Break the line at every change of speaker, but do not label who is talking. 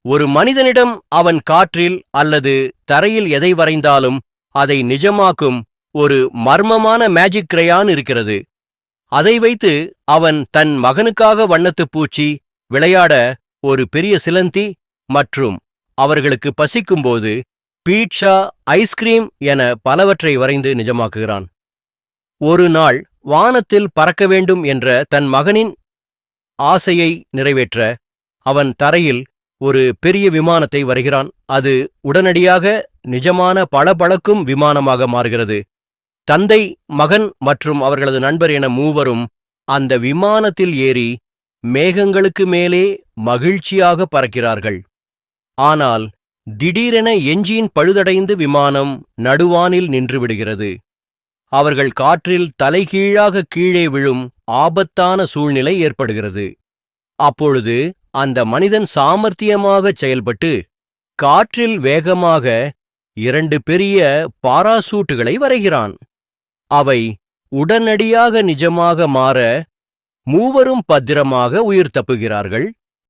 ஒரு மனிதனிடம் அவன் காற்றில் அல்லது தரையில் எதை வரைந்தாலும் அதை நிஜமாக்கும் ஒரு மர்மமான மேஜிக் கிரையான் இருக்கிறது. அதை வைத்து அவன் தன் மகனுக்காக வண்ணத்துப் பூச்சி, விளையாட ஒரு பெரிய சிலந்தி மற்றும் அவர்களுக்கு பசிக்கும்போது பீட்சா, ஐஸ்கிரீம் என பலவற்றை வரைந்து நிஜமாக்குகிறான். ஒரு நாள் வானத்தில் பறக்க வேண்டும் என்ற தன் மகனின் ஆசையை நிறைவேற்ற அவன் தரையில் ஒரு பெரிய விமானத்தை வரைகிறான். அது உடனடியாக நிஜமான பளபளக்கும் விமானமாக மாறுகிறது. தந்தை, மகன் மற்றும் அவர்களது நண்பர் என மூவரும் அந்த விமானத்தில் ஏறி மேகங்களுக்கு மேலே மகிழ்ச்சியாக பறக்கிறார்கள். ஆனால் திடீரென என்ஜின் பழுதடைந்து விமானம் நடுவானில் நின்றுவிடுகிறது. அவர்கள் காற்றில் தலைகீழாக கீழே விழும் ஆபத்தான சூழ்நிலை ஏற்படுகிறது. அப்பொழுது அந்த மனிதன் சாமர்த்தியமாகச் செயல்பட்டு காற்றில் வேகமாக 2 பெரிய பாராசூட்டுகளை வரைகிறான். அவை உடனடியாக நிஜமாக மாற மூவரும் பத்திரமாக உயிர் தப்புகிறார்கள்.